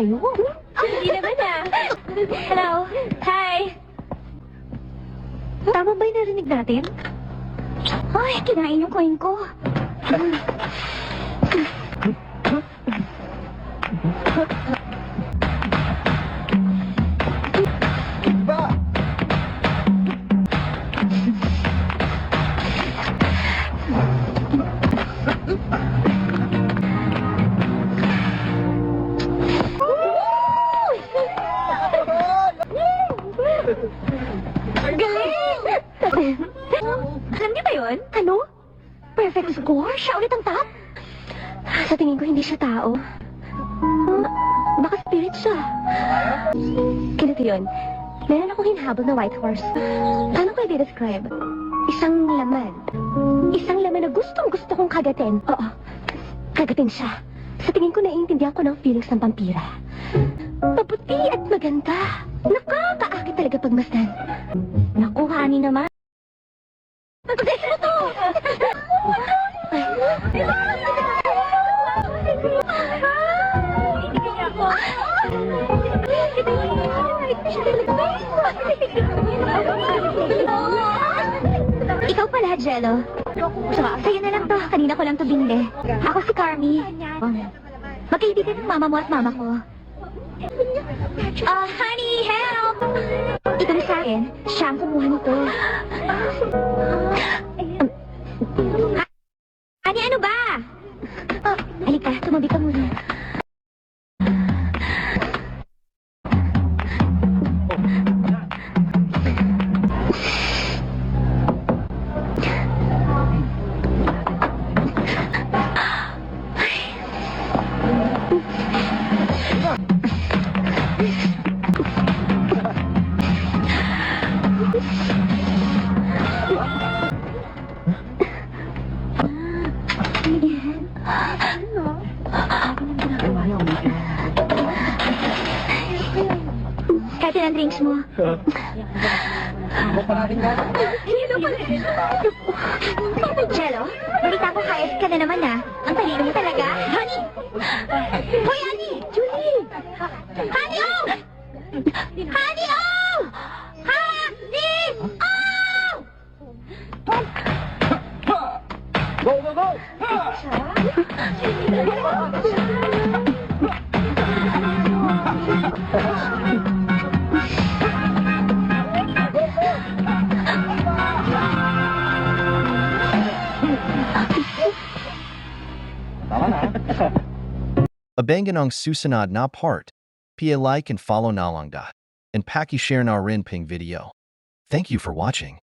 sa'yo. Hindi naman Hello. Hi. Tama ba yung narinig natin? Ay, kinain yung coin ko. Galing! Alam niyo ba yun? Ano? Perfect score? Siya ulit ang top? Sa tingin ko hindi siya tao. Baka spirit siya. Ganito yun. Meron akong hinahabol na white horse. Paano ko i-describe? Isang laman. Isang laman na gustong-gusto kong kagatin. Oo. Kagatin siya. Sa tingin ko naiintindihan ko ng feelings ng vampira. Maputi at maganda. Nakakaakit talaga pagmasdan. Naku, honey naman. Pagkakit mo to! Ikaw pala, Jello. Sa'yo na lang to. Kanina ko lang to binili. Ako si Carmi. Magkaibigan ng mama mo at mama ko. Honey, help! Ito na sa akin. Siya ang kumuha nito. Honey, ano ba? Halika, tumabi ka muna. Kahit ang drinks mo. Jello, balita ko kayas ka na naman Ang talino mo talaga. Honey! Hoy, Honey! Julie! Honey, oh! Honey, oh! Honey, oh! Go, go, go! Abanganong susunod na part. Pia like and follow Nalangda. And Paki share na rin ping video. Thank you for watching.